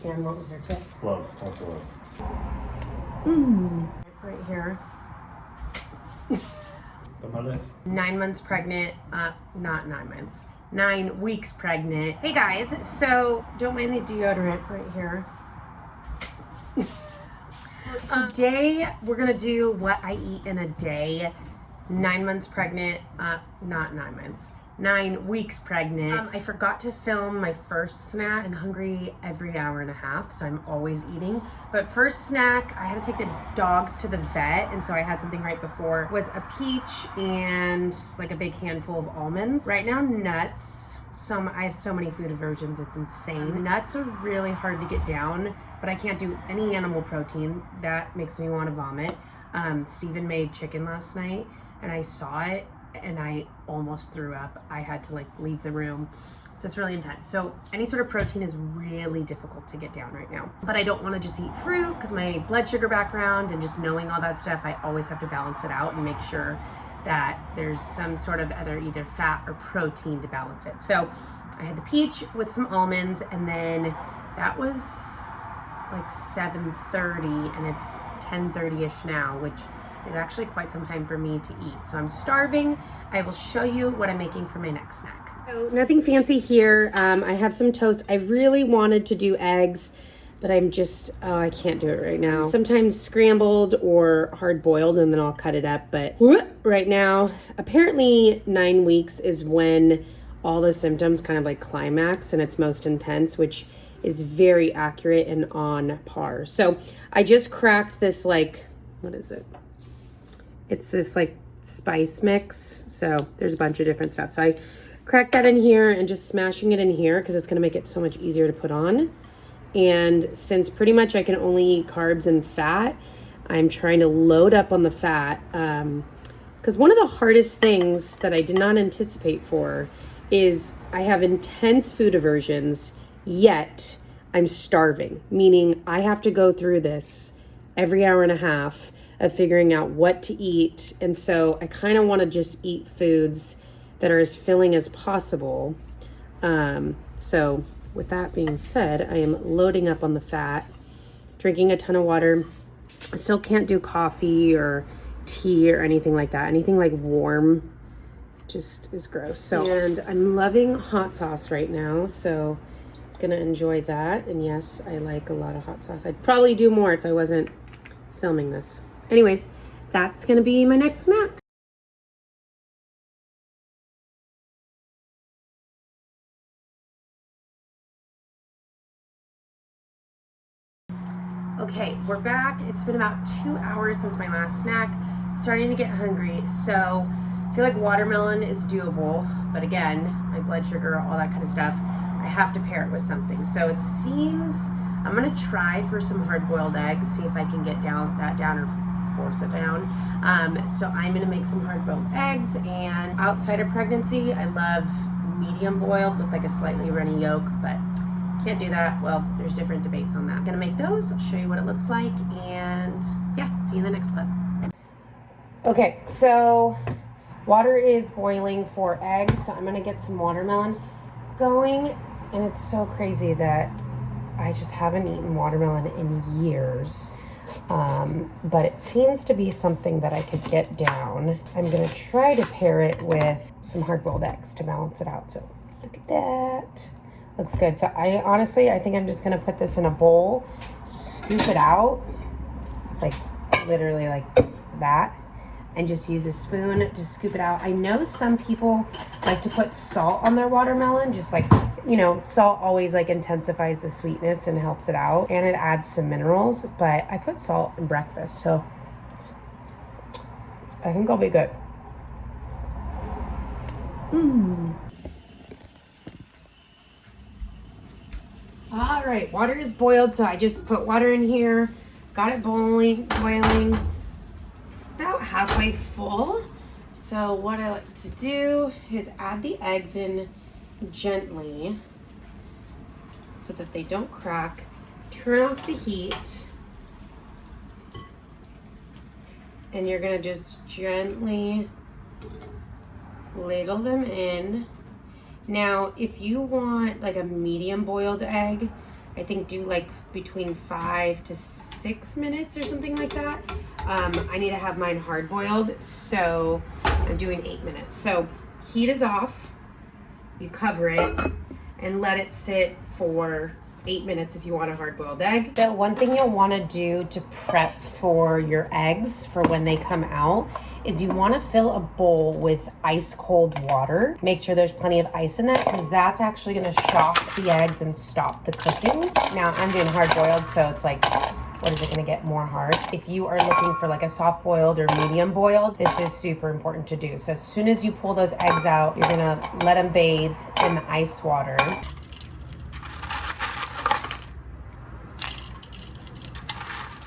Jan, what was her tip? Love, lots of love. Right here. Tamales. 9 months pregnant, not 9 months, 9 weeks pregnant. Hey guys, so don't mind the deodorant right here. Today we're gonna do what I eat in a day. 9 months pregnant, not 9 months, 9 weeks pregnant. I forgot to film my first snack. I'm hungry every hour and a half, so I'm always eating. But first snack, I had to take the dogs to the vet, and so I had something right before. It was a peach and like a big handful of almonds. Right now, nuts. I have so many food aversions, it's insane. Nuts are really hard to get down, but I can't do any animal protein. That makes me want to vomit. Steven made chicken last night, and I saw it, and I almost threw up. I had to like leave the room. So it's really intense. So any sort of protein is really difficult to get down right now. But I don't want to just eat fruit because my blood sugar background and just knowing all that stuff, I always have to balance it out and make sure that there's some sort of either fat or protein to balance it. So I had the peach with some almonds, and then that was like 7:30, and it's 10:30-ish now, which is actually quite some time for me to eat. So I'm starving. I will show you what I'm making for my next snack. So nothing fancy here. I have some toast. I really wanted to do eggs, but I'm just, I can't do it right now. Sometimes scrambled or hard boiled, and then I'll cut it up. But right now, apparently 9 weeks is when all the symptoms kind of like climax and it's most intense, which is very accurate and on par. So I just cracked this like, what is it? It's this like spice mix. So there's a bunch of different stuff. So I cracked that in here and just smashing it in here because it's going to make it so much easier to put on. And since pretty much I can only eat carbs and fat, I'm trying to load up on the fat. Because one of the hardest things that I did not anticipate for is I have intense food aversions, yet I'm starving. Meaning I have to go through this every hour and a half of figuring out what to eat. And so I kind of want to just eat foods that are as filling as possible. So with that being said, I am loading up on the fat, drinking a ton of water. I still can't do coffee or tea or anything like that. Anything like warm just is gross. So, and I'm loving hot sauce right now. So I'm gonna enjoy that. And yes, I like a lot of hot sauce. I'd probably do more if I wasn't filming this. Anyways, that's gonna be my next snack. Okay, we're back. It's been about 2 hours since my last snack. Starting to get hungry, so I feel like watermelon is doable, but again, my blood sugar, all that kind of stuff, I have to pair it with something. So it seems I'm gonna try for some hard-boiled eggs, see if I can get that down or force it down. So I'm gonna make some hard-boiled eggs, and outside of pregnancy, I love medium boiled with like a slightly runny yolk, but can't do that. Well, there's different debates on that. I'm gonna make those, I'll show you what it looks like, and yeah, see you in the next clip. Okay, so water is boiling for eggs, so I'm gonna get some watermelon going, and it's so crazy that I just haven't eaten watermelon in years, but it seems to be something that I could get down. I'm gonna try to pair it with some hard-boiled eggs to balance it out, so look at that. Looks good. So I think I'm just gonna put this in a bowl, scoop it out, like literally like that, and just use a spoon to scoop it out. I know some people like to put salt on their watermelon, just like, you know, salt always like intensifies the sweetness and helps it out, and it adds some minerals, but I put salt in breakfast, so I think I'll be good. All right, water is boiled, so I just put water in here, got it boiling. It's about halfway full. So what I like to do is add the eggs in gently so that they don't crack. Turn off the heat, and you're gonna just gently ladle them in. Now, if you want like a medium boiled egg, I think do like between 5 to 6 minutes or something like that. I need to have mine hard boiled, so I'm doing 8 minutes. So heat is off, you cover it and let it sit for 8 minutes if you want a hard-boiled egg. The one thing you'll want to do to prep for your eggs for when they come out is you want to fill a bowl with ice cold water. Make sure there's plenty of ice in that because that's actually going to shock the eggs and stop the cooking. Now I'm doing hard-boiled, so it's like, what is it going to get more hard? If you are looking for like a soft boiled or medium boiled, this is super important to do. So as soon as you pull those eggs out, you're going to let them bathe in the ice water.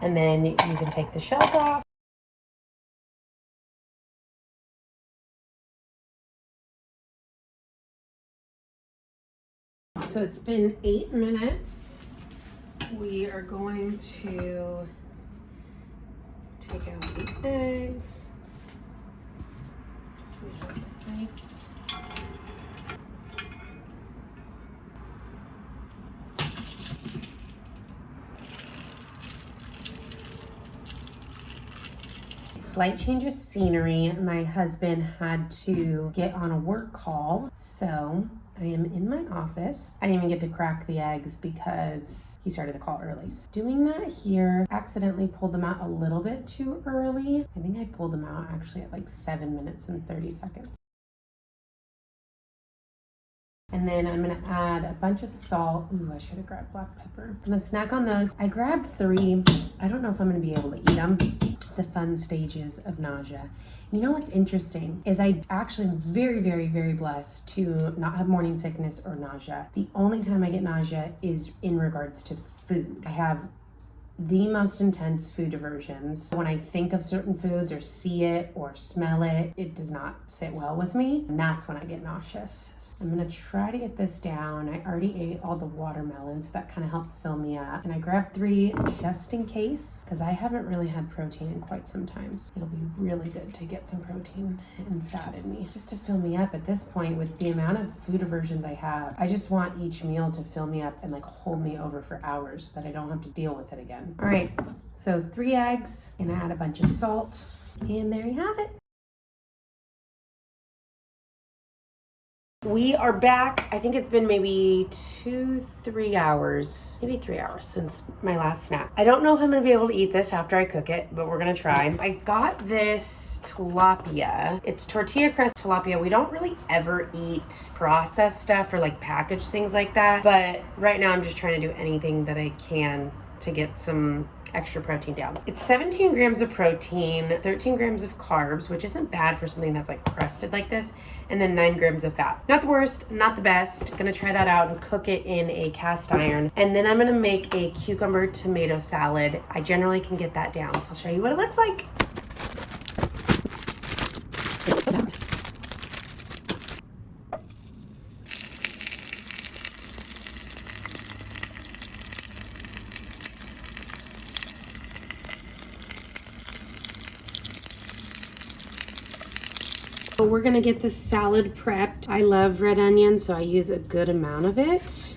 And then you can take the shells off. So it's been 8 minutes. We are going to take out the eggs. So we have a nice slight change of scenery. My husband had to get on a work call, so I am in my office. I didn't even get to crack the eggs because he started the call early. So doing that here, accidentally pulled them out a little bit too early. I think I pulled them out actually at like 7 minutes and 30 seconds. And then I'm gonna add a bunch of salt. Ooh, I should have grabbed black pepper. I'm gonna snack on those. I grabbed 3. I don't know if I'm gonna be able to eat them. The fun stages of nausea. You know what's interesting is I actually am very, very, very blessed to not have morning sickness or nausea. The only time I get nausea is in regards to food. I have the most intense food aversions. When I think of certain foods or see it or smell it, it does not sit well with me. And that's when I get nauseous. So I'm gonna try to get this down. I already ate all the watermelon, so that kind of helped fill me up. And I grabbed 3 just in case, because I haven't really had protein in quite some time. So it'll be really good to get some protein and fat in me, just to fill me up at this point with the amount of food aversions I have. I just want each meal to fill me up and like hold me over for hours so that I don't have to deal with it again. All right, so 3 eggs, and add a bunch of salt, and there you have it. We are back. I think it's been maybe 2-3 hours, maybe 3 hours since my last snack. I don't know if I'm gonna be able to eat this after I cook it, but we're gonna try. I got this tilapia. It's tortilla crust tilapia. We don't really ever eat processed stuff or like packaged things like that, but right now I'm just trying to do anything that I can to get some extra protein down. It's 17 grams of protein, 13 grams of carbs, which isn't bad for something that's like crusted like this, and then 9 grams of fat. Not the worst, not the best. Gonna try that out and cook it in a cast iron. And then I'm gonna make a cucumber tomato salad. I generally can get that down. So I'll show you what it looks like. So we're gonna get the salad prepped. I love red onion, so I use a good amount of it.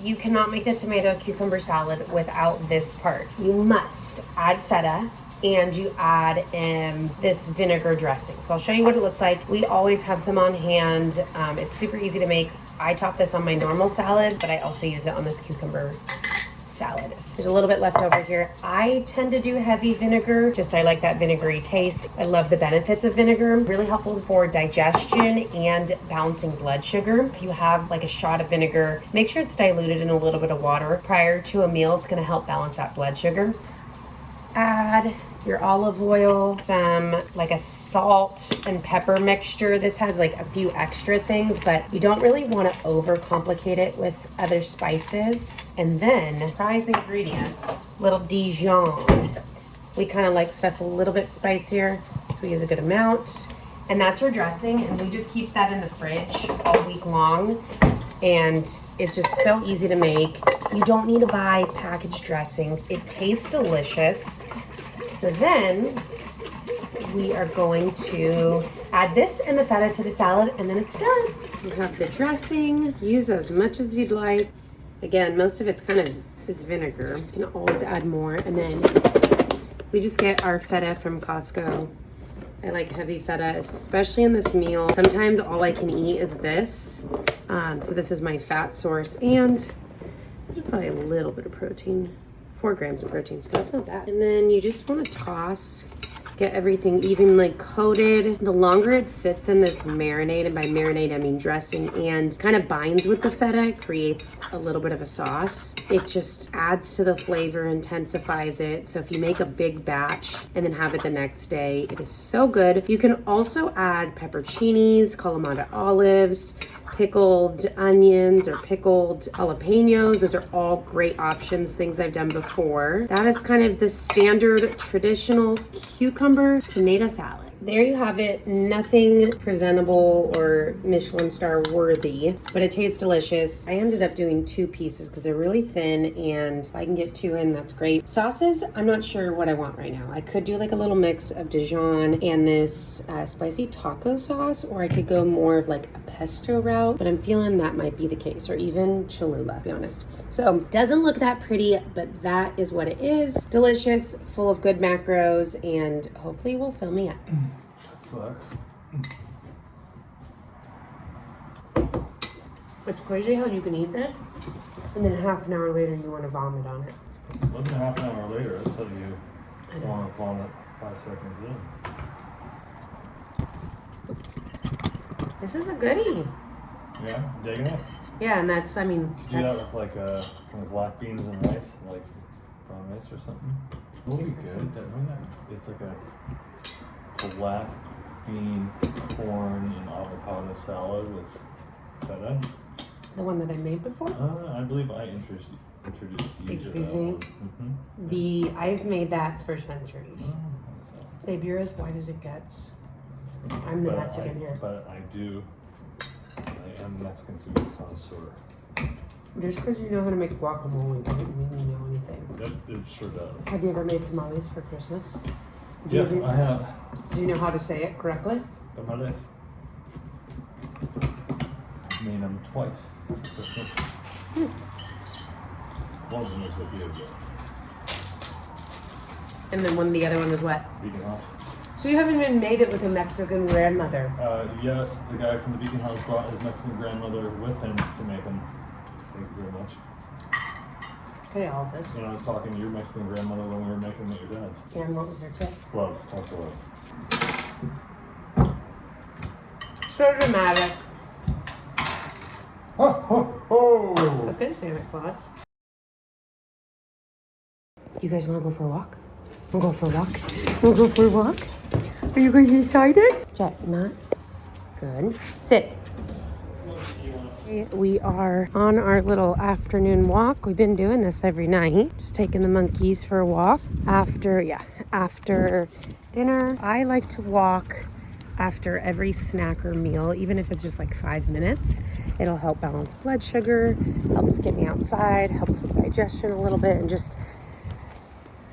You cannot make the tomato cucumber salad without this part. You must add feta and you add this vinegar dressing. So I'll show you what it looks like. We always have some on hand. It's super easy to make. I top this on my normal salad, but I also use it on this cucumber salad. There's a little bit left over here. I tend to do heavy vinegar, just I like that vinegary taste. I love the benefits of vinegar. Really helpful for digestion and balancing blood sugar. If you have like a shot of vinegar, make sure it's diluted in a little bit of water prior to a meal. It's gonna help balance that blood sugar. Add your olive oil, some like a salt and pepper mixture. This has like a few extra things, but you don't really want to overcomplicate it with other spices. And then prize ingredient, little Dijon. So we kind of like stuff a little bit spicier, so we use a good amount. And that's your dressing, and we just keep that in the fridge all week long. And it's just so easy to make. You don't need to buy packaged dressings. It tastes delicious. So then we are going to add this and the feta to the salad, and then it's done. You have the dressing. Use as much as you'd like. Again, most of it's kind of this vinegar. You can always add more. And then we just get our feta from Costco. I like heavy feta, especially in this meal. Sometimes all I can eat is this. So this is my fat source, and there's probably a little bit of protein. 4 grams of protein, so that's not bad. And then you just want to toss, get everything evenly coated. The longer it sits in this marinade, and by marinade I mean dressing, and kind of binds with the feta, it creates a little bit of a sauce. It just adds to the flavor, intensifies it. So if you make a big batch and then have it the next day, it is so good. You can also add pepperoncinis, Kalamata olives, pickled onions or pickled jalapenos. Those are all great options, things I've done before. That is kind of the standard traditional cucumber tomato salad. There you have it. Nothing presentable or Michelin star worthy, but it tastes delicious. I ended up doing 2 pieces because they're really thin, and if I can get 2 in, that's great. Sauces, I'm not sure what I want right now. I could do like a little mix of Dijon and this spicy taco sauce, or I could go more of like a pesto route, but I'm feeling that might be the case, or even Cholula, to be honest. So doesn't look that pretty, but that is what it is. Delicious, full of good macros, and hopefully will fill me up. Fuck. It's crazy how you can eat this, and then half an hour later you want to vomit on it. It wasn't half an hour later. I said you want to vomit 5 seconds in. This is a goodie. Yeah, digging it. Yeah, and that's, I mean, You do that with like black beans and rice, like brown rice or something. What do you get? It's like a black bean, corn, and avocado salad with feta. The one that I made before? I believe I introduced you Excuse to that me? one. I've made that for centuries. Oh, Babe, you're as white as it gets. I'm the Mexican here. But I am Mexican food connoisseur. Just because you know how to make guacamole doesn't mean you know anything. It sure does. Have you ever made tamales for Christmas? Yes, I have. Do you know how to say it correctly? Tamales. Made them twice for Christmas. One of them is with you. And then the other one was what? Beacon House. So you haven't even made it with a Mexican grandmother? Yes, the guy from the Beacon House brought his Mexican grandmother with him to make them. Thank you very much. Okay, all this. When I was talking to your Mexican grandmother when we were making them at your dad's. And what was her tip? Love, lots of love. So dramatic. Ho ho ho! Okay, Santa Claus. You guys want to go for a walk? We'll go for a walk. We'll go for a walk. Are you guys excited? Jet, not good. Sit. We are on our little afternoon walk. We've been doing this every night. Just taking the monkeys for a walk after dinner. I like to walk after every snack or meal, even if it's just like 5 minutes. It'll help balance blood sugar, helps get me outside, helps with digestion a little bit, and just,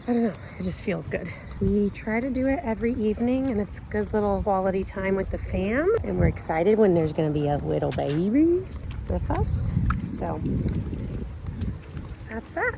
I don't know, it just feels good. So we try to do it every evening, and it's good little quality time with the fam, and we're excited when there's gonna be a little baby with us. So that's that.